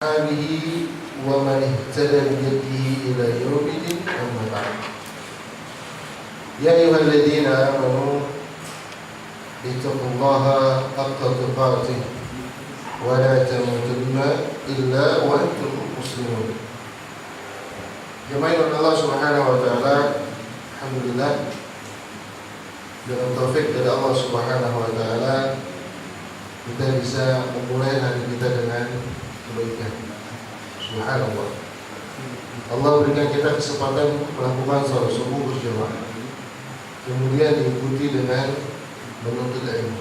آله ومن اهتدى بهديه إلى يوم الدين أما بعد يا أيها الذين آمنوا اتقوا الله حق تقاته ولا تموتن إلا وأنتم مسلمون. Jemaah Allah Subhanahu wa taala, alhamdulillah dengan taufik dari Allah Subhanahu wa taala kita bisa memulai hari kita dengan kebaikan. Subhanallah. Allah berikan kita kesempatan untuk melakukan salat subuh berjamaah. Kemudian diikuti dengan menuntut ilmu.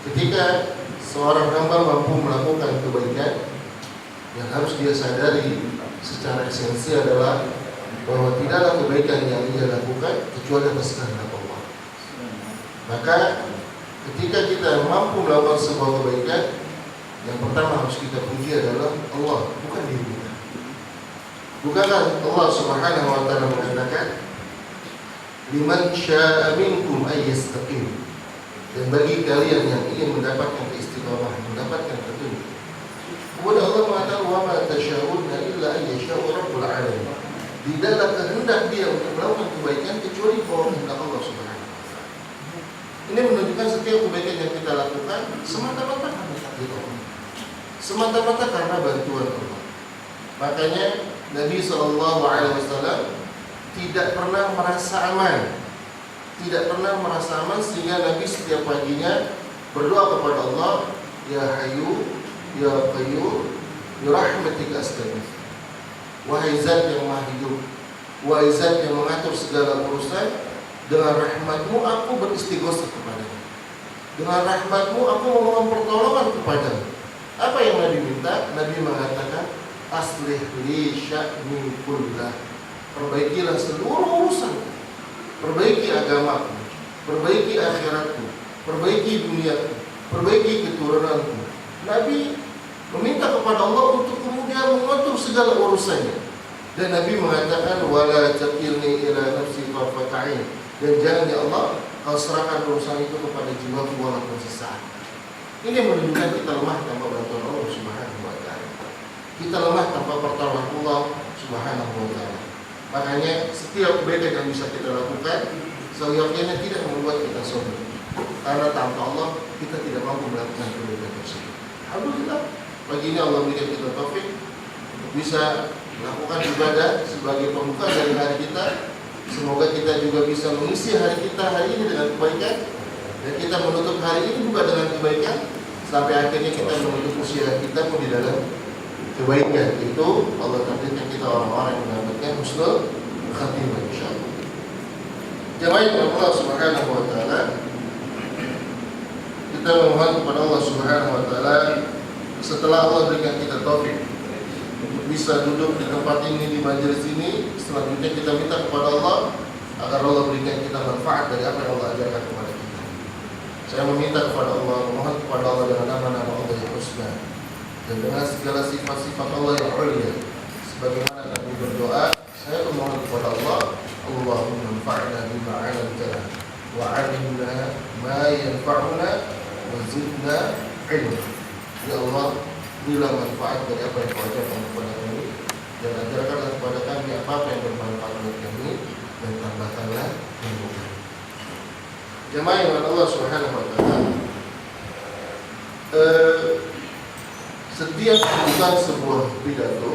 Ketika seorang hamba mampu melakukan kebaikan, yang harus dia sadari secara esensi adalah bahwa tidak ada kebaikan yang dia lakukan kecuali atas kehendak Allah. Maka ketika kita mampu melakukan sebuah kebaikan, yang pertama harus kita puji adalah Allah, bukan diri kita. Bukankah Allah Subhanahu wa taala mengatakan, "Liman syaa'a minkum ay yastaqim." Dan bagi kalian yang ingin mendapatkan istiqamah, mendapatkan petunjuk. Kemudian Allah mengatakan, "Wa ma tasyaa'una illa an yashaa'a rabbul 'alamin." Tidaklah kehendak dia untuk melakukan kebaikan kecuali bahwa kehendak Allah Subhanahu wa taala. Ini menunjukkan setiap kebaikan yang kita lakukan semata-mata karena takdir Allah. Semata-mata karena bantuan Allah. Makanya Nabi SAW tidak pernah merasa aman. Tidak pernah merasa aman sehingga Nabi setiap paginya berdoa kepada Allah, "Ya Hayyu, Ya Qayyum, bi rahmatika astaghfir." Wahai Zat yang Maha Hidup, wahai Zat yang mengatur segala urusan, dengan rahmat-Mu aku beristighosah kepadamu. Dengan rahmat-Mu aku memohon pertolongan kepadamu. Apa yang Nabi minta? Nabi mengatakan, "Aslih li sya'ni kullah." Perbaikilah seluruh urusan. Perbaiki agamaku, perbaiki akhiratku, perbaiki duniaku, perbaiki keturunanku. Nabi meminta kepada Allah untuk kemudian mengatur segala urusannya. Dan Nabi mengatakan, "Wala taqilni ila nafsi tarfata 'ain." Dan jangan ya Allah, kau serahkan urusan itu kepada jiwaku walaupun sesaat. Ini menunjukkan kita lemah tanpa bantuan Allah Subhanahu wa taala. Kita lemah tanpa pertolongan Allah Subhanahu wa taala. Makanya setiap kebaikan yang bisa kita lakukan, seyogyanya tidak membuat kita sombong. Karena tanpa Allah kita tidak mampu melakukan kebaikan tersebut. Alhamdulillah, pagi ini Allah berikan kita taufik untuk bisa melakukan ibadah sebagai pembuka dari hari kita. Semoga kita juga bisa mengisi hari kita hari ini dengan kebaikan, dan kita menutup hari ini juga dengan kebaikan, sampai akhirnya kita menutup usia kita pun di dalam kebaikan. Itu Allah takdirkan kita orang-orang yang mendapatkan husnul khatimah insyaallah. Jamaah Allah Subhanahu wa taala, kita memohon kepada Allah Subhanahu wa taala setelah Allah berikan kita taufik untuk bisa duduk di tempat ini, di majelis ini, selanjutnya kita minta kepada Allah agar Allah berikan kita manfaat dari apa yang Allah ajarkan kepada kita. Saya meminta kepada Allah, memohon kepada Allah dengan nama-nama Allah yang husna dan dengan segala sifat-sifat Allah yang ulia. Sebagaimana Nabi berdoa, saya memohon kepada Allah, Allahumma anfa'na bima 'allamtana wa 'allimna ma yanfa'una wa zidna 'ilma. Ya Allah, berilah manfaat dari apa yang Kau ajarkan kepada kami, dan ajarkanlah kepada kami apa yang bermanfaat bagi kami, dan tambahkanlah ilmu kami. Jemaah yang Allah Subhanahu wa taala, setiap pembukaan sebuah pidato,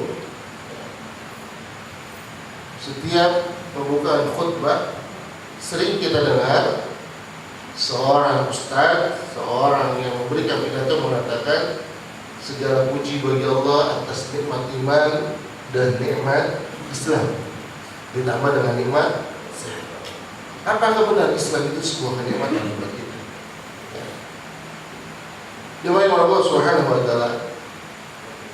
setiap pembukaan khutbah, sering kita dengar seorang ustaz, seorang yang memberikan pidato mengatakan, segala puji bagi Allah atas nikmat iman dan nikmat Islam, ditambah dengan nikmat sehat. Apakah benar Islam itu sebuah kenikmatan bagi kita? Jemaah Allah Subhanahu wa taala,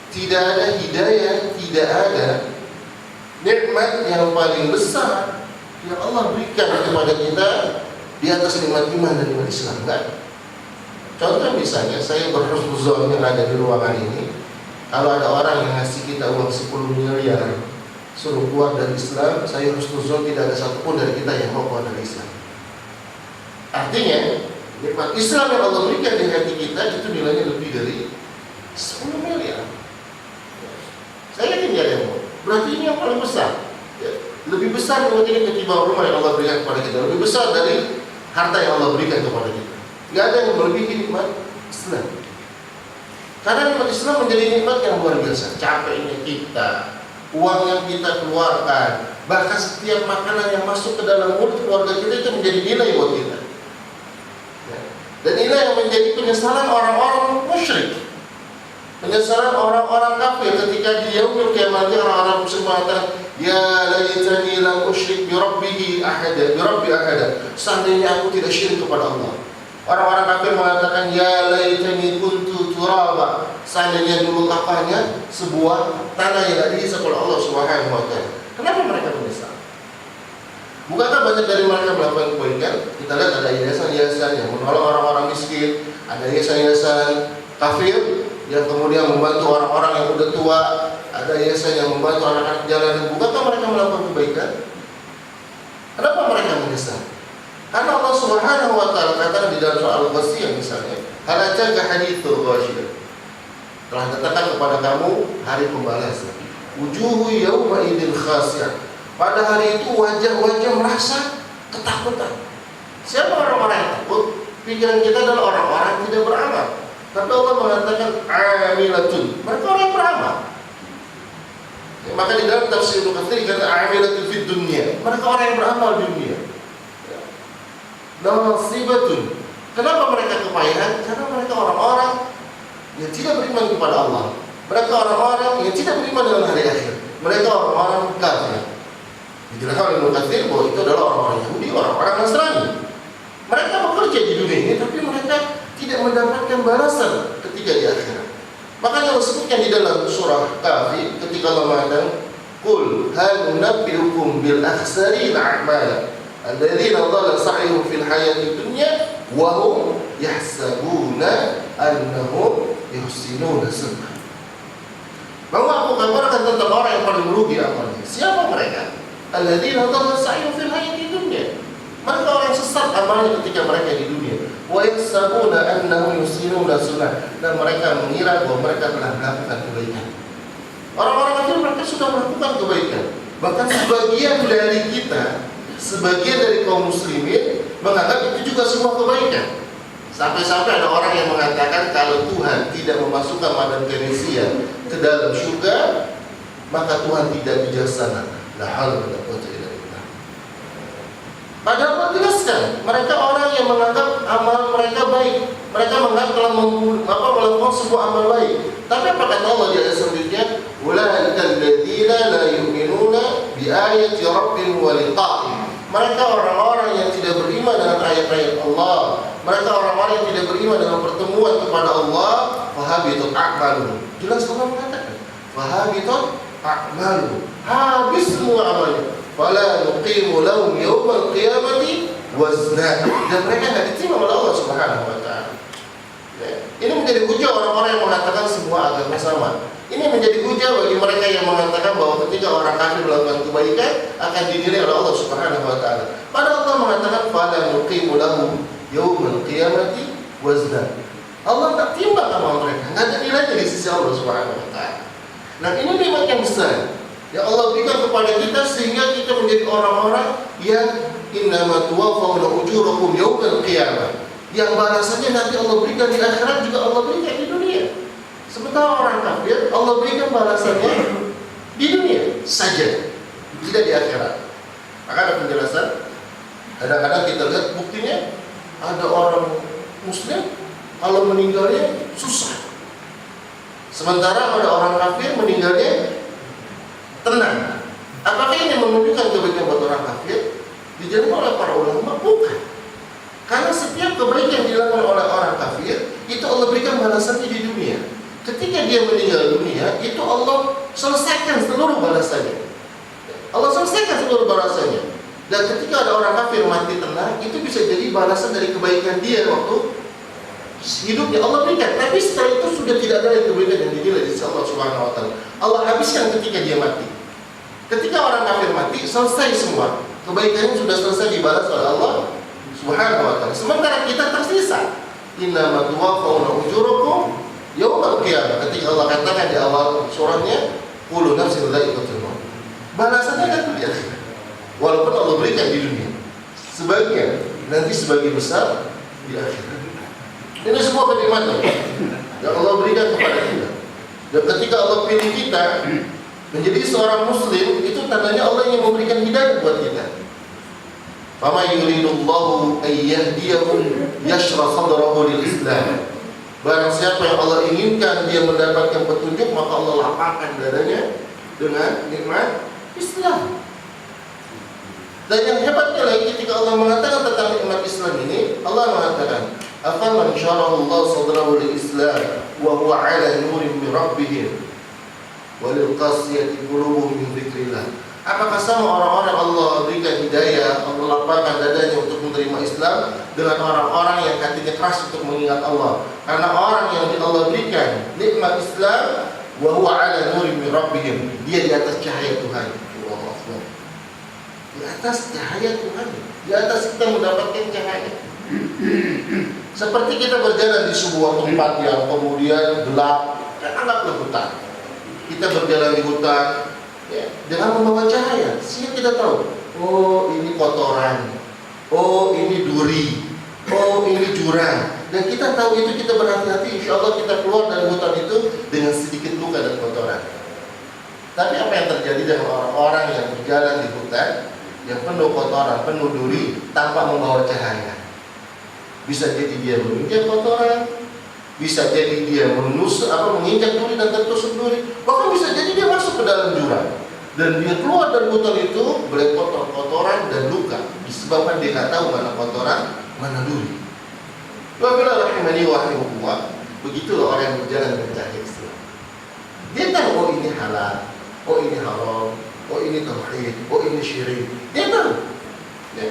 tidak ada hidayah, tidak ada nikmat yang paling besar yang Allah berikan kepada kita di atas nikmat iman dan nikmat Islam. Enggak. Contoh misalnya, saya berhusnuzon yang ada di ruangan ini, kalau ada orang yang ngasih kita uang 10 miliar suruh keluar dari Islam, saya husnuzon tidak ada satupun dari kita yang mau keluar dari Islam. Artinya nikmat Islam yang Allah berikan di hati kita itu nilainya lebih dari 10 miliar. Saya yakin dia ada yang mau. Berarti ini yang paling besar. Ya. Lebih besar dari ini ketimbang rumah yang Allah berikan kepada kita. Lebih besar dari harta yang Allah berikan kepada kita. Tidak ada yang melebihi nikmat Islam. Karena nikmat Islam menjadi nikmat yang luar biasa. Capeknya kita, uang yang kita keluarkan, bahkan setiap makanan yang masuk ke dalam mulut keluarga kita itu menjadi nilai buat kita. Ya. Dan inilah yang menjadi penyesalan orang-orang musyrik. Penyesalan orang-orang kafir ketika di yaumil kiamat orang-orang muslim mengatakan, ya laitani lam usyrik bi rabbi ahada. Seandainya aku tidak syirik kepada Allah. Orang-orang kafir mengatakan, ya laitani kuntu turaba. Seandainya dulu aku hanya sebuah tanah yang tidak dihisap oleh Allah Subhanahu wa taala. Kenapa mereka menyesal? Bukankah banyak dari mereka melakukan kebaikan? Kita lihat ada yayasan-yayasan yang menolong orang-orang miskin, ada yayasan-yayasan kafir yang kemudian membantu orang-orang yang udah tua, ada yayasan yang membantu anak-anak jalanan. Bukankah mereka melakukan kebaikan? Kenapa mereka menyesal? Karena Allah Subhanahu wa taala katakan di dalam surah Al-Ghasyiyah misalnya, hal ataka haditsul ghasyiyah. Telah datangkan kepada kamu hari pembalasan. Wujuhu yawma idzin khasiyah. Pada hari itu wajah-wajah merasa ketakutan. Siapa orang-orang yang takut? Pikiran kita adalah orang-orang yang tidak beramal. Tapi Allah mengatakan amilatun. Mereka orang yang beramal. Ya, maka di dalam tafsir Ibnu Katsir dikatakan amilatun fid dunya. Mereka orang yang beramal di dunia. Nasibatun. Kenapa mereka kepayahan? Karena mereka orang-orang yang tidak beriman kepada Allah. Mereka orang-orang yang tidak beriman dengan hari akhir. Mereka orang-orang kafir. Dijelaskan oleh Ibnu Katsir bahwa itu adalah orang-orang Yahudi, orang-orang Nasrani. Mereka bekerja di dunia ini, tapi mereka tidak mendapatkan balasan ketika di akhirat. Makanya Allah sebutkan di dalam surah Kahfi ketika Allah mengatakan, "Qul hal nunabbiukum bil akhsarina a'mala alladzina dhalla sa'yuhum fil hayatid dunya wa hum yahsabuna annahum yuhsinuna sun'a." Mau aku kabarkan tentang orang yang paling merugi amalnya. Siapa mereka? Alladzina dhalla sa'yuhum fil hayatid dunya. Mereka orang sesat amalnya ketika mereka di dunia. Wa yahsabuna annahum yuhsinuna sun'a, dan mereka mengira bahwa mereka telah melakukan kebaikan. Orang-orang kafir mereka sudah melakukan kebaikan. Bahkan sebagian dari kita, sebagian dari kaum muslimin menganggap itu juga semua kebaikan. Sampai-sampai ada orang yang mengatakan kalau Tuhan tidak memasukkan Madam Teresia ke dalam surga, maka Tuhan tidak bijaksana. La haula wala quwwata illa billah. Padahal Allah jelaskan, mereka orang yang menganggap amal mereka baik. Mereka menganggap telah melakukan sebuah amal baik. Tapi apa kata Allah di ayat selanjutnya? Ulaika alladzina la yu'minuna bi ayati rabbihim wa liqa'ih. Mereka orang-orang yang tidak beriman dengan ayat-ayat Allah. Mereka orang-orang yang tidak beriman dengan pertemuan kepada Allah. Fahabitut a'maluhum. Jelas Allah mengatakan, fahabitut a'maluhum. Habis semua amalnya. Fala nuqimu lahum yawmal qiyamati wazna. Dan mereka tidak diterima oleh Allah Subhanahu wa taala. Ini menjadi hujah orang-orang yang mengatakan semua agama sama. Ini menjadi hujah bagi mereka yang mengatakan bahwa ketika orang kafir melakukan kebaikan akan dinilai oleh Allah Subhanahu wa taala. Padahal Allah mengatakan fala nuqimu lahum yawmal qiyamati wazna. Allah tak timbang amal mereka, enggak ada nilainya di sisi Allah Subhanahu wa taala. Nah, ini nikmat yang besar yang Allah berikan kepada kita sehingga kita menjadi orang-orang yang innama tuwaffawna ujurakum yawmal qiyamah. Yang balasannya nanti Allah berikan di akhirat juga Allah berikan di dunia. Sementara orang kafir Allah berikan balasannya di dunia saja, tidak di akhirat. Maka ada penjelasan. Kadang-kadang kita lihat buktinya ada orang muslim kalau meninggalnya susah. Sementara ada orang kafir meninggalnya tenang. Apakah ini menunjukkan kebaikan buat orang kafir? Dijawab oleh para ulama, bukan. Karena setiap kebaikan yang dilakukan oleh orang kafir itu Allah berikan balasannya di dunia. Ketika dia meninggal dunia, itu Allah selesaikan seluruh balasannya. Allah selesaikan seluruh balasannya. Dan ketika ada orang kafir mati tenang, itu bisa jadi balasan dari kebaikan dia waktu hidupnya Allah berikan. Tapi setelah itu sudah tidak ada lagi kebaikan yang dinilai di sisi Allah Subhanahu wa taala. Allah habiskan ketika dia mati. Ketika orang kafir mati, selesai semua. Kebaikannya sudah selesai dibalas oleh Allah Subhanahu wa taala. Sementara kita tersisa. Innama tuwaffawna ujurakum yaumal qiyamah. Ketika Allah katakan di awal surahnya, Kullu nafsin dha'iqatul maut. Balasannya kan di akhirat. Walaupun Allah berikan di dunia sebagian, nanti sebagian besar di akhirat. Ini semua kenikmatan yang Allah berikan kepada kita. Dan ketika Allah pilih kita menjadi seorang muslim, itu tandanya Allah ingin memberikan hidayah buat kita. Fama yuridullahu ayyahdiyahu yashrah sadrahu lil Islam. Barang siapa yang Allah inginkan dia mendapatkan petunjuk, maka Allah lapangkan dadanya dengan nikmat Islam. Dan yang hebatnya lagi, ketika Allah mengatakan tentang nikmat Islam ini, Allah mengatakan, "Afaman syaraha Allah sadrahu lil Islam wa huwa 'ala nurin min rabbih wa lil qasiyati qulubuhum min dzikrillah." Apakah sama orang-orang Allah berikan hidayah, Allah lapangkan dadanya untuk menerima Islam dengan orang-orang yang hatinya keras untuk mengingat Allah? Karena orang yang Allah berikan nikmat Islam, wa huwa 'ala nurin min rabbihim, dia di atas cahaya Tuhan. Allahu Akbar. Di atas cahaya Tuhan, di atas kita mendapatkan cahaya. Seperti kita berjalan di sebuah tempat yang kemudian gelap, anggaplah hutan. Kita berjalan di hutan, ya, dengan membawa cahaya, sehingga kita tahu, oh ini kotoran, oh ini duri, oh ini jurang. Dan kita tahu itu, kita berhati-hati, insya Allah kita keluar dari hutan itu dengan sedikit luka dan kotoran. Tapi apa yang terjadi dengan orang-orang yang berjalan di hutan yang penuh kotoran, penuh duri, tanpa membawa cahaya? Bisa jadi dia menginjak kotoran, bisa jadi dia menginjak duri dan tertusuk duri, bahkan bisa jadi dia masuk ke dalam jurang. Dan dia keluar dari hutan itu berkotor kotoran dan luka, disebabkan dia tidak tahu mana kotoran, mana duri. Wabillahi rahimani wa rahimakumullah. Begitulah orang yang berjalan dengan cahaya Islam. Dia tahu, oh ini halal, oh ini haram, oh ini tauhid, oh ini syirik. Dia tahu, ya.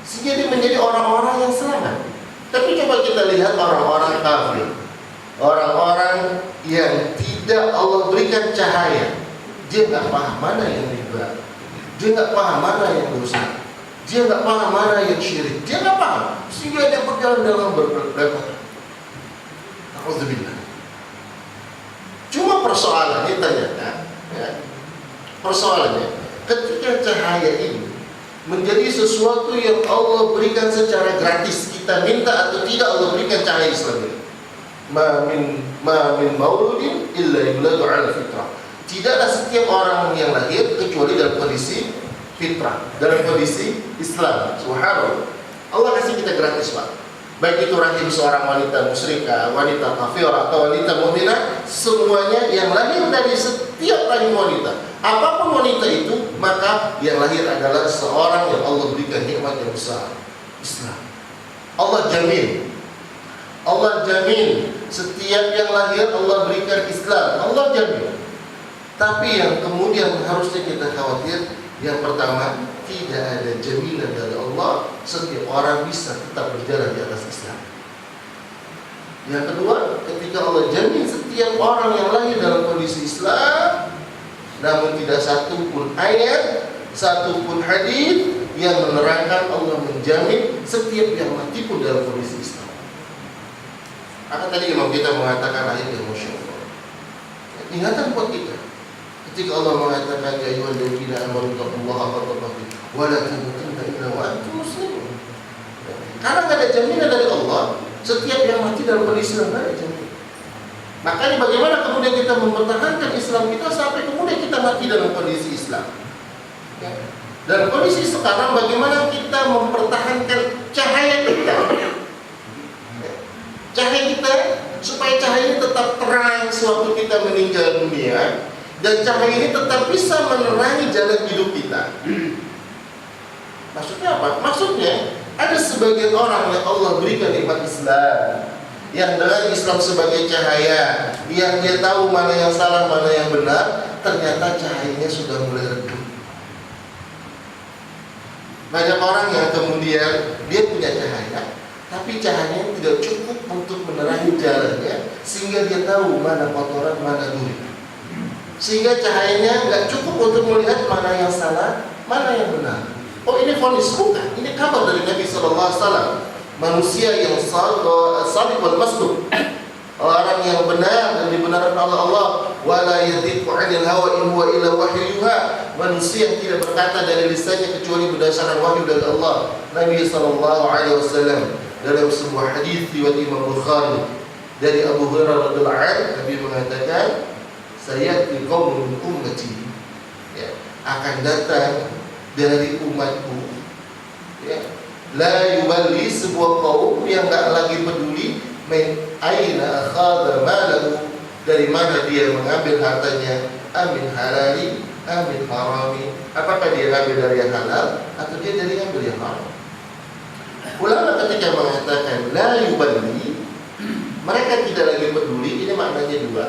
Sehingga dia menjadi orang-orang yang selamat. Tapi coba kita lihat orang-orang kafir, orang-orang yang tidak Allah berikan cahaya. Dia nggak paham mana yang riba, dia nggak paham mana yang dosa, dia nggak paham mana yang syirik, dia nggak paham, sehingga dia berjalan dalam berlebihan. Alhamdulillah. Cuma persoalannya ternyata, ya, persoalannya ketika cahaya ini menjadi sesuatu yang Allah berikan secara gratis, kita minta atau tidak Allah berikan cahaya Islam ini. Ma min mauludin illa yuladu 'ala fitrah. Tidaklah setiap orang yang lahir kecuali dalam kondisi fitrah, dalam kondisi Islam. Subhanallah. Allah kasih kita gratis, Pak. Baik itu rahim seorang wanita musyrikah, wanita kafirah atau wanita mukminah, semuanya yang lahir dari setiap rahim wanita, apapun wanita itu, maka yang lahir adalah seorang yang Allah berikan nikmat yang besar, Islam. Allah jamin. Allah jamin setiap yang lahir Allah berikan Islam. Allah jamin. Tapi yang kemudian harusnya kita khawatir, yang pertama, tidak ada jaminan dari Allah setiap orang bisa tetap berjalan di atas Islam. Yang kedua, ketika Allah jamin setiap orang yang lahir dalam kondisi Islam, namun tidak satu pun ayat, satu pun hadis yang menerangkan Allah menjamin setiap yang mati pun dalam kondisi Islam. Akan tadi Imam kita mengatakan ayat yang Masya Allah. Ingatan buat kita. Ketika Allah mengatakan ya ayyuhalladzina amanu taqullaha haqqa tuqatih wa la tamutunna illa wa antum muslimun. Karena tidak ada jaminan dari Allah setiap yang mati dalam kondisi Islam, tidak ada jaminan. Makanya bagaimana kemudian kita mempertahankan Islam kita sampai kemudian kita mati dalam kondisi Islam. Ya. Dalam kondisi sekarang bagaimana kita mempertahankan cahaya kita, ya. Cahaya kita supaya cahaya ini tetap terang sewaktu kita meninggal dunia. Dan cahaya ini tetap bisa menerangi jalan hidup kita. Maksudnya apa? Maksudnya ada sebagian orang yang Allah berikan nikmat Islam, yang dengan Islam sebagai cahaya, yang dia tahu mana yang salah, mana yang benar, ternyata cahayanya sudah mulai redup. Banyak orang yang kemudian dia punya cahaya, tapi cahayanya tidak cukup untuk menerangi jalannya, sehingga dia tahu mana kotoran, mana duri. Sehingga cahayanya nggak cukup untuk melihat mana yang salah, mana yang benar. Oh ini vonis, bukan. Ini kabar dari Nabi SAW. Manusia yang sadiq wal masduq, orang yang benar dan dibenarkan oleh Allah, wa la yadhiqu 'anil hawa in huwa illa wahyu yuha. Manusia yang tidak berkata dari lisannya kecuali berdasarkan wahyu dari Allah. Nabi sallallahu alaihi wasallam dalam sebuah hadis riwayat Imam Bukhari dari Abu Hurairah radhiyallahu anhu, Nabi mengatakan, sayati qaumun min ummati, ya, akan datang dari umatku, ya, la yuballi, sebuah kaum yang enggak lagi peduli min aina akhadha malahu, dari mana dia mengambil hartanya, amin halali amin harami, apakah dia ambil dari yang halal atau dia dari yang ambil yang haram. Ulama ketika mengatakan la yuballi, mereka tidak lagi peduli, ini maknanya dua.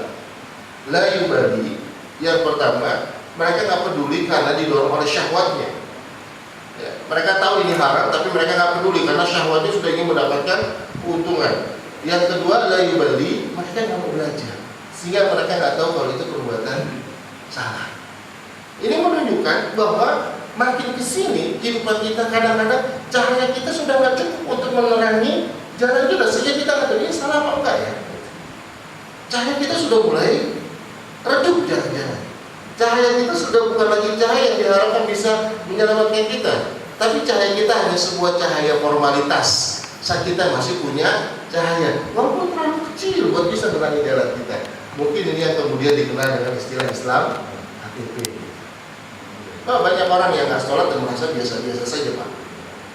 La yuballi, yang pertama, mereka nggak peduli karena didorong oleh syahwatnya, ya, mereka tahu ini haram tapi mereka nggak peduli karena syahwatnya sudah ingin mendapatkan keuntungan. Yang kedua, la yuballi, mereka nggak mau belajar sehingga mereka nggak tahu kalau itu perbuatan salah. Ini menunjukkan bahwa makin kesini kehidupan kita, kadang-kadang cahaya kita sudah nggak cukup untuk menerangi jalan kita, sehingga kita nggak tahu ini salah apa enggak ya. Cahaya kita sudah mulai redup, jangan-jangan cahaya kita sudah bukan lagi cahaya yang diharapkan bisa menyelamatkan kita, tapi cahaya kita hanya sebuah cahaya formalitas saat kita masih punya cahaya, walaupun terlalu kecil buat bisa menerangi jalan kita. Mungkin ini yang kemudian dikenal dengan istilah Islam HTP. Banyak orang yang nggak sholat dan merasa biasa-biasa saja, Pak.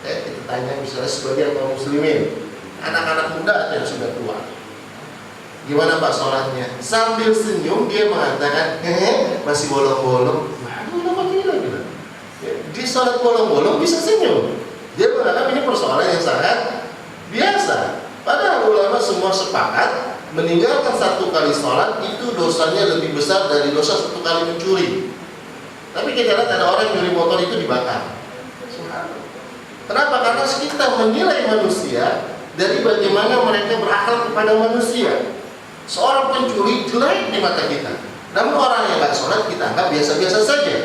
Kita tanya misalnya sebagian kaum muslimin, anak-anak muda yang sudah tua, gimana Pak sholatnya? Sambil senyum dia mengatakan, masih bolong-bolong. Waduh, lama gila gitu. Di sholat bolong-bolong bisa senyum. Dia menganggap ini persoalan yang sangat biasa. Padahal ulama semua sepakat meninggalkan satu kali sholat itu dosanya lebih besar dari dosa satu kali mencuri. Tapi kita lihat ada orang yang nyuri motor itu dibakar. Kenapa? Karena kita menilai manusia dari bagaimana mereka berakhlak kepada manusia. Seorang pencuri jelek di mata kita, namun orang yang nggak sholat kita anggap biasa-biasa saja.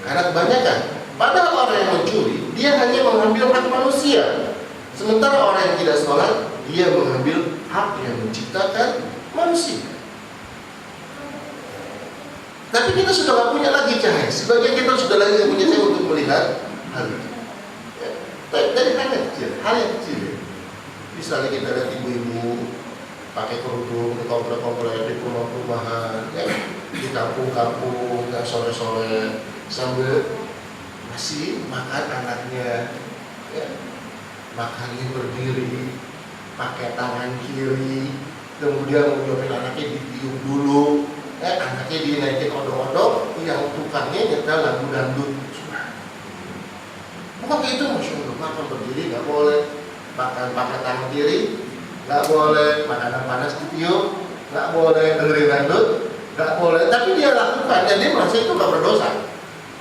Karena kebanyakan, padahal orang yang mencuri dia hanya mengambil hak manusia, sementara orang yang tidak sholat dia mengambil hak yang menciptakan manusia. Tapi kita sudah nggak punya lagi cahaya. Sebagian kita sudah lagi nggak punya cahaya untuk melihat hal itu. Dari hal yang kecil. Misalnya kita lihat ibu-ibu pakai kerudung di komplek-komplek, di rumah-rumahan, ya, di kampung-kampung, yang sore-sore sambil masih makan anaknya, ya, makannya berdiri, pakai tangan kiri, kemudian menyuapin anaknya ditiup dulu. Anaknya dinaikin odong-odong, yang tukangnya nyetel lagu dangdut. Bukan itu, Masya Allah, makan berdiri nggak boleh, makan pakai tangan kiri nggak boleh, makanan panas ditiup nggak boleh, dengerin dangdut nggak boleh, tapi dia lakukan dan dia merasa itu nggak berdosa,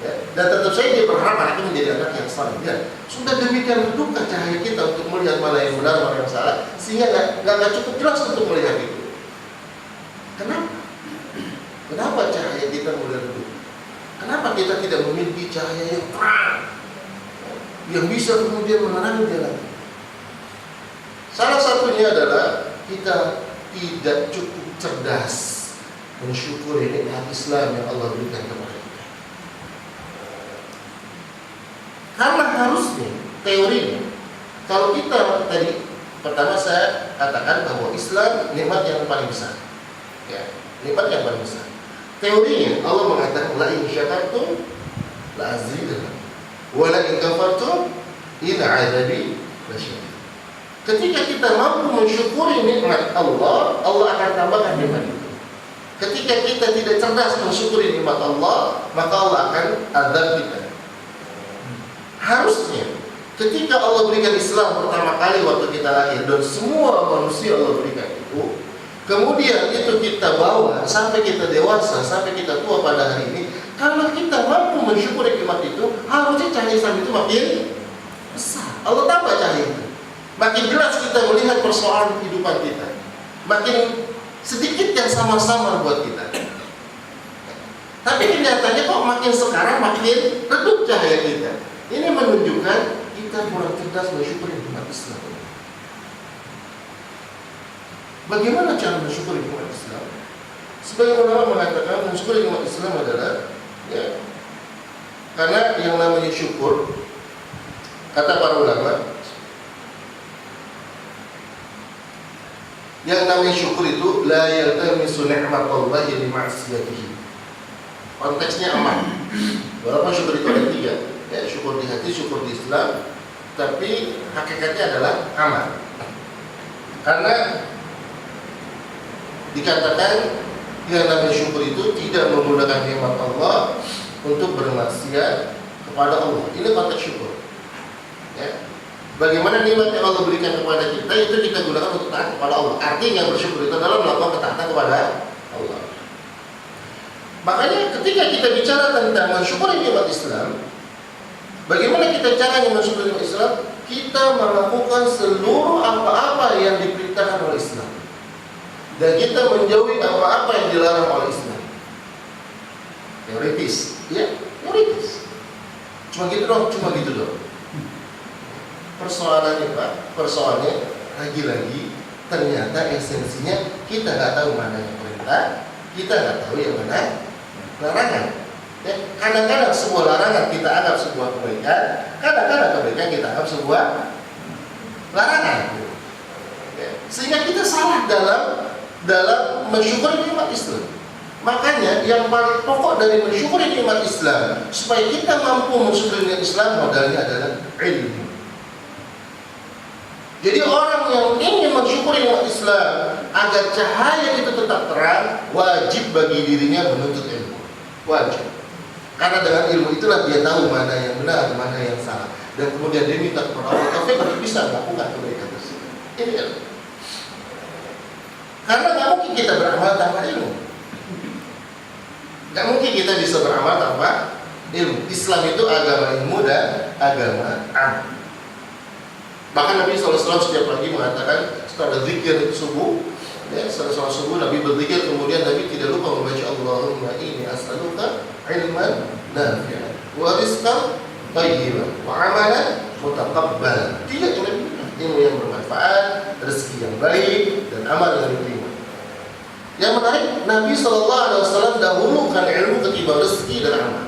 ya. Dan tetap saja dia berharap anaknya menjadi anak yang saleh. Ya, sudah demikian redupkan cahaya kita untuk melihat mana yang benar, mana yang salah, sehingga nggak cukup jelas untuk melihat itu. Kenapa cahaya kita mulai redup? Kenapa kita tidak memiliki cahaya yang terang, yang bisa kemudian menerangi jalan? Salah satunya adalah kita tidak cukup cerdas mensyukuri nikmat Islam yang Allah berikan kepada kita. Karena harusnya teorinya, kalau kita tadi pertama saya katakan bahwa Islam nikmat yang paling besar, ya, nikmat yang paling besar. Teorinya Allah mengatakan la in syakartum la azidannakum wa la in kafartum inna 'adzabi lasyadid. Ketika kita mampu mensyukuri nikmat Allah, Allah akan tambahkan nikmat itu. Ketika kita tidak cerdas mensyukuri nikmat Allah, maka Allah akan azab kita. Harusnya ketika Allah berikan Islam pertama kali waktu kita lahir dan semua manusia Allah berikan itu, kemudian itu kita bawa sampai kita dewasa, sampai kita tua pada hari ini. Kalau kita mampu mensyukuri nikmat itu, harusnya cahaya Islam itu makin besar. Allah tambah cahaya itu, makin jelas kita melihat persoalan kehidupan kita, makin sedikit yang sama-sama buat kita. Tapi kenyataannya kok makin sekarang makin redup cahaya kita. Ini menunjukkan kita kurang cerdas mensyukuri nikmat Islam. Bagaimana cara mensyukuri nikmat Islam? Sebagian ulama mengatakan mensyukuri nikmat Islam adalah ya, karena yang namanya syukur, kata para ulama, yang namanya syukur itu la yaltamisu ni'matallahi li ma'siyatihi. Konteksnya aman. Walaupun syukur itu ada tiga, ya, syukur di hati, syukur di Islam, tapi hakikatnya adalah aman. Karena dikatakan yang namanya syukur itu tidak menggunakan nikmat Allah untuk bermaksiat kepada Allah. Ini konteks syukur. Ya. Bagaimana nikmat yang Allah berikan kepada kita itu kita gunakan untuk taat kepada Allah. Artinya bersyukur itu adalah melakukan ketaatan kepada Allah. Makanya ketika kita bicara tentang mensyukuri nikmat Islam, bagaimana kita caranya mensyukuri nikmat Islam? Kita melakukan seluruh apa-apa yang diperintahkan oleh Islam, dan kita menjauhi apa-apa yang dilarang oleh Islam. Teoritis, ya, teoritis. Cuma gitu dong. Persoalannya Pak, lagi-lagi ternyata esensinya kita nggak tahu mana yang perintah, kita nggak tahu yang mana larangan. Ya, kadang-kadang sebuah larangan kita anggap sebuah kebaikan, kadang-kadang kebaikan kita anggap sebuah larangan. Ya, sehingga kita salah dalam mensyukuri nikmat Islam. Makanya yang paling pokok dari mensyukuri nikmat Islam, supaya kita mampu mensyukuri nikmat Islam, modalnya adalah ilmu. Jadi orang yang ingin mensyukuri nikmat Islam agar cahaya itu tetap terang, wajib bagi dirinya menuntut ilmu. Wajib. Karena dengan ilmu itulah dia tahu mana yang benar, mana yang salah, dan kemudian dia minta kepada Allah taufik untuk bisa melakukan kebaikan tersebut. Ini ilmu. Karena nggak mungkin kita beramal tanpa ilmu. Nggak mungkin kita bisa beramal tanpa ilmu. Islam itu agama ilmu dan agama amal. Bahkan Nabi SAW setiap pagi mengatakan setelah zikir subuh, ya, setelah sholat subuh Nabi berzikir, kemudian Nabi tidak lupa membaca Allahumma inni as'aluka ilman nafi'an wa rizqan thayyiban wa amalan mutaqabbalan. Tiga ilmu yang bermanfaat, rezeki yang baik, dan amal yang diterima. Yang menarik, Nabi SAW dahulukan ilmu ketimbang rezeki dan amal.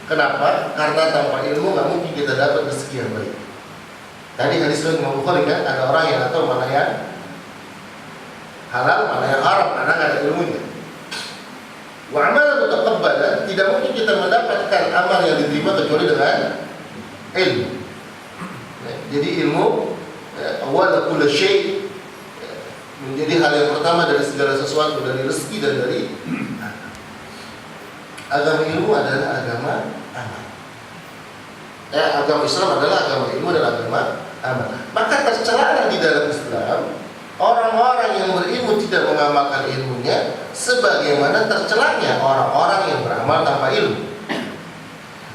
Kenapa? Karena tanpa ilmu nggak mungkin kita dapat rezeki yang baik. Tadi hadis Imam Bukhari kan, ada orang yang tahu mana yang halal, mana yang haram, karena nggak ada ilmunya. Wa amalan mutaqabbalan, tidak mungkin kita mendapatkan amal yang diterima kecuali dengan ilmu. Jadi ilmu awal kulli syai, menjadi hal yang pertama dari segala sesuatu, dari rezeki dan dari agama. Ilmu adalah agama amal. Agama Islam adalah agama ilmu dan agama amal. Maka tercela di dalam Islam orang-orang yang berilmu tidak mengamalkan ilmunya, sebagaimana tercelanya orang-orang yang beramal tanpa ilmu.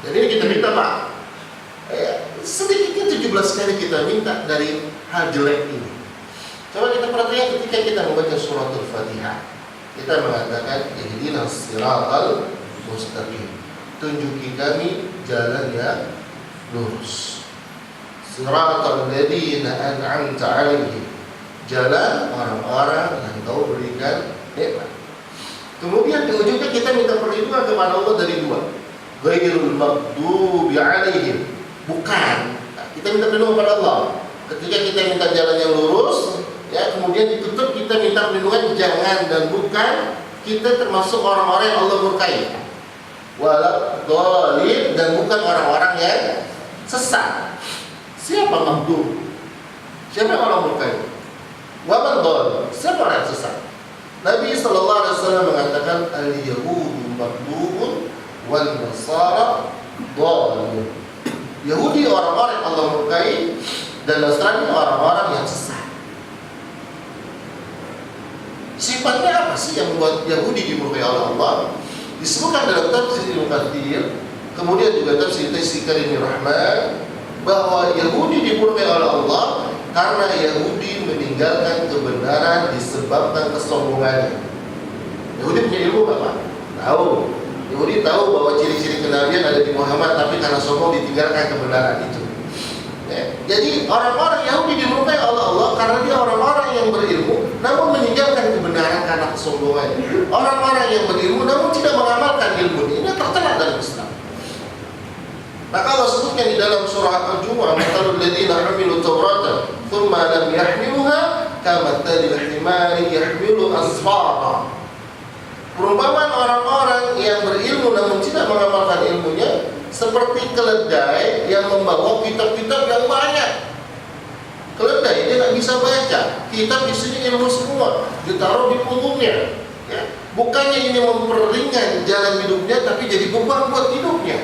Jadi kita minta Pak, sedikitnya 17 kali kita minta dari hal jelek ini. Coba kita perhatikan ketika kita membaca suratul Fatihah, kita mengatakan ihdinas siratal mustaqim, tunjuki kami jalan yang lurus. Siratal ladzina an'amta 'alaihim, jalan orang-orang yang Kau berikan nikmat. Kemudian di ujungnya kita minta perlindungan kepada Allah dari dua, ghairul maghdubi 'alaihim, bukan. Kita minta perlindungan kepada Allah. Ketika kita minta jalan yang lurus, ya, kemudian ditutup kita minta perlindungan jangan dan bukan, kita termasuk orang-orang yang Allah murkai. Walad dhalin, dan bukan orang-orang yang sesat. Siapa maghdub? Siapa yang orang murkai? Wa man dhal, siapa orang yang sesat? Nabi sallallahu alaihi wasallam mengatakan al-yahudu maghdubun wal nasara dhalun. Yahudi orang-orang yang Allah murkai, dan Nasrani orang-orang yang sesat. Sifatnya apa sih yang membuat Yahudi dimurkai oleh Allah? Disebutkan dalam tafsir Ibnu Katsir, kemudian juga tafsir Taisir Karimur Rahman, bahwa Yahudi dimurkai oleh Allah karena Yahudi meninggalkan kebenaran disebabkan kesombongannya. Yahudi punya ilmu Bapak? Tahu. Yahudi tahu bahwa ciri-ciri kenabian ada di Muhammad, tapi karena sombong ditinggalkan kebenaran itu. Ya. Jadi orang-orang Yahudi dimurkai oleh Allah karena dia orang-orang yang berilmu namun meninggalkan kebenaran karena kesombongan. kesombongannya. Orang-orang yang berilmu namun tidak mengamalkan ilmu ini tercela dalam Islam. Maka Allah sebutkan di dalam surah Al-Jumu'ah, "Mathalul ladzina 'amilu tawrata tsumma lam yahmiluha kamathalil himari yahmilu asfara." Perumpamaan orang-orang yang berilmu namun tidak mengamalkan ilmunya seperti keledai yang membawa kitab-kitab yang banyak. Keledai dia nggak bisa baca, kitab isinya ilmu semua, ditaruh di punggungnya. Ya. Bukannya ini memperingan jalan hidupnya, tapi jadi beban buat hidupnya.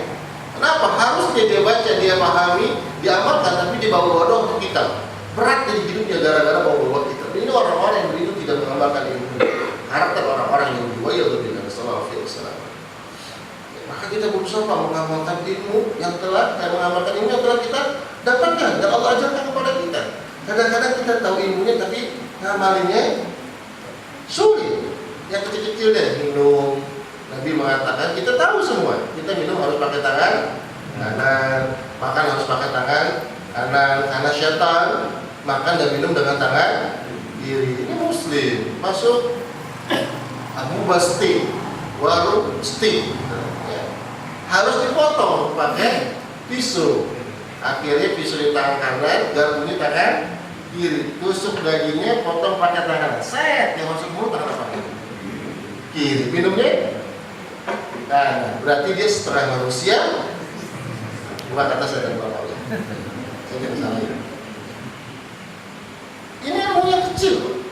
Kenapa? Harusnya dia baca, dia pahami, diamalkan, tapi dia bawa doang untuk kitab. Berat jadi hidupnya gara-gara bawa kitab. Ini orang-orang yang berilmu tidak mengamalkan ilmu. Karakter orang-orang yang lebih dari sallallahu alaihi wasallam. Maka kita berusaha mengamalkan ilmu yang telah kita dapatkan dan Allah ajarkan kepada kita. Kadang-kadang kita tahu ilmunya tapi ngamalinnya sulit. Yang kecil-kecil deh, minum. Nabi mengatakan kita tahu semua. Kita minum harus pakai tangan kanan, makan harus pakai tangan kanan. Karena syaitan makan dan minum dengan tangan kiri. Ini Muslim. Masuk Abu Basti, warung steak. Harus dipotong pakai pisau. Akhirnya pisau di tangan kanan, garpunya tangan kiri. Tusuk dagingnya, potong pakai tangan. Set, yang masuk mulut tangan apa? Kiri. Minumnya kanan. Berarti dia setengah manusia. Bukan kata saya dan bapak. Saya tidak salah ya. Ini ilmu yang kecil.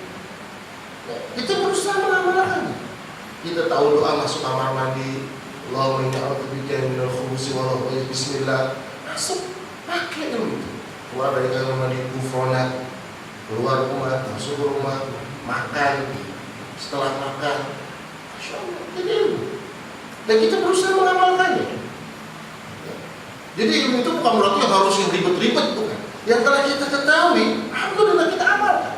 Kita berusaha mengamalkan. Kita tahu doa masuk kamar mandi. Allahumma inni a'udzubika minal khubuthi wal khaba'ith. Bismillah. Masuk, pakai dulu. Keluar dari kamar mandi, kufronat. Keluar rumah, masuk ke rumah, makan. Setelah makan, Masya Allah, jadi ilmu. Dan kita berusaha mengamalkannya. Jadi ilmu itu bukan berarti harus yang ribet-ribet, bukan. Yang telah kita ketahui, alhamdulillah kita amalkan.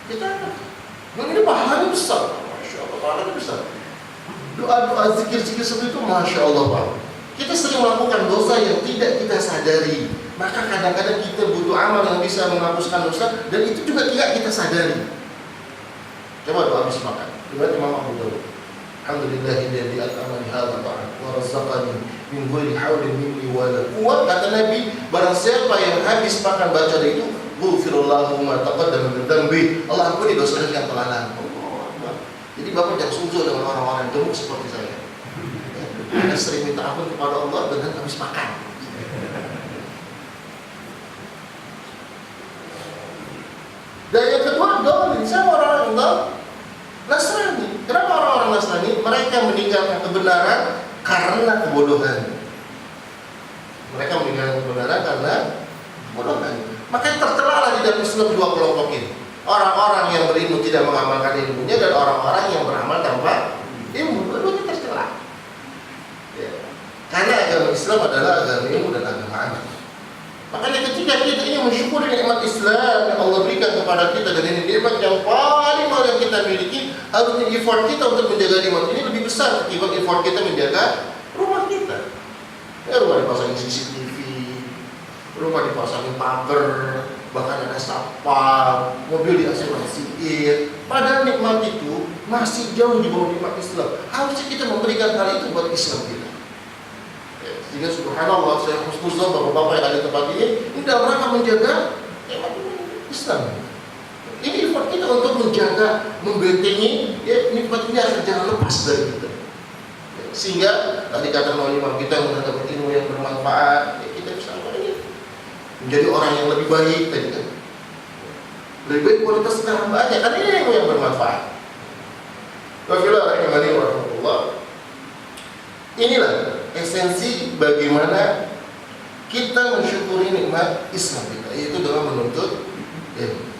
Kita amalkan. Dan ini pahalanya besar. Masya Allah, pahalanya besar. Doa-doa zikir-zikir seperti itu, Masya Allah Pak. Kita sering melakukan dosa yang tidak kita sadari. Maka kadang-kadang kita butuh amal yang bisa menghapuskan dosa, dan itu juga tidak kita sadari. Coba doa habis makan. Coba Imam Abu Dawud. Alhamdulillahilladzi at'amani hadza ta'am wa razaqani min ghairi haulin minni wala quwwah. Kata Nabi, barang siapa yang habis makan baca itu, ghufirallahu ma taqaddama min dzambi. Allah ampuni dosa yang telah lalu. Jadi Bapak jangan suzon dengan orang-orang gemuk seperti saya. Anda sering minta ampun kepada Allah dengan habis makan. Dan yang kedua, dolim. Saya orang-orang Nasrani. Kenapa orang-orang Nasrani? Mereka meninggalkan kebenaran karena kebodohan. Mereka meninggalkan kebenaran karena kebodohan. Makanya tercelalah di dalam Islam dua kelompok ini. Orang-orang yang berilmu tidak mengamalkan ilmunya, dan orang-orang yang beramal tanpa ilmu. Dua-duanya tercela. Ya. Karena agama Islam adalah agama ilmu dan agama amal. Makanya ketika kita ingin mensyukuri nikmat Islam yang Allah berikan kepada kita, dan ini nikmat yang paling mahal yang kita miliki, harusnya effort kita untuk menjaga nikmat ini lebih besar ketimbang effort kita menjaga rumah kita. Ya, rumah dipasangin CCTV, rumah dipasangin pagar, bahkan ada satpam, mobil diasuransiin. Padahal nikmat itu masih jauh di bawah nikmat Islam. Harusnya kita memberikan hal itu buat Islam kita. Sehingga subhanallah, saya husnuzon bapak-bapak yang ada di tempat ini dalam rangka menjaga Islam. Ini effort kita untuk menjaga, membentengi ya, nikmat ini agar jangan lepas dari kita. Sehingga tadi kata Imam kita mendapat ilmu yang bermanfaat, ya, kita bisa menjadi orang yang lebih baik tadi kan. Lebih baik kualitas hambaannya, kan ini ilmu yang bermanfaat. Rahimahullah. Inilah esensi bagaimana kita mensyukuri nikmat Islam kita, yaitu dengan menuntut ilmu.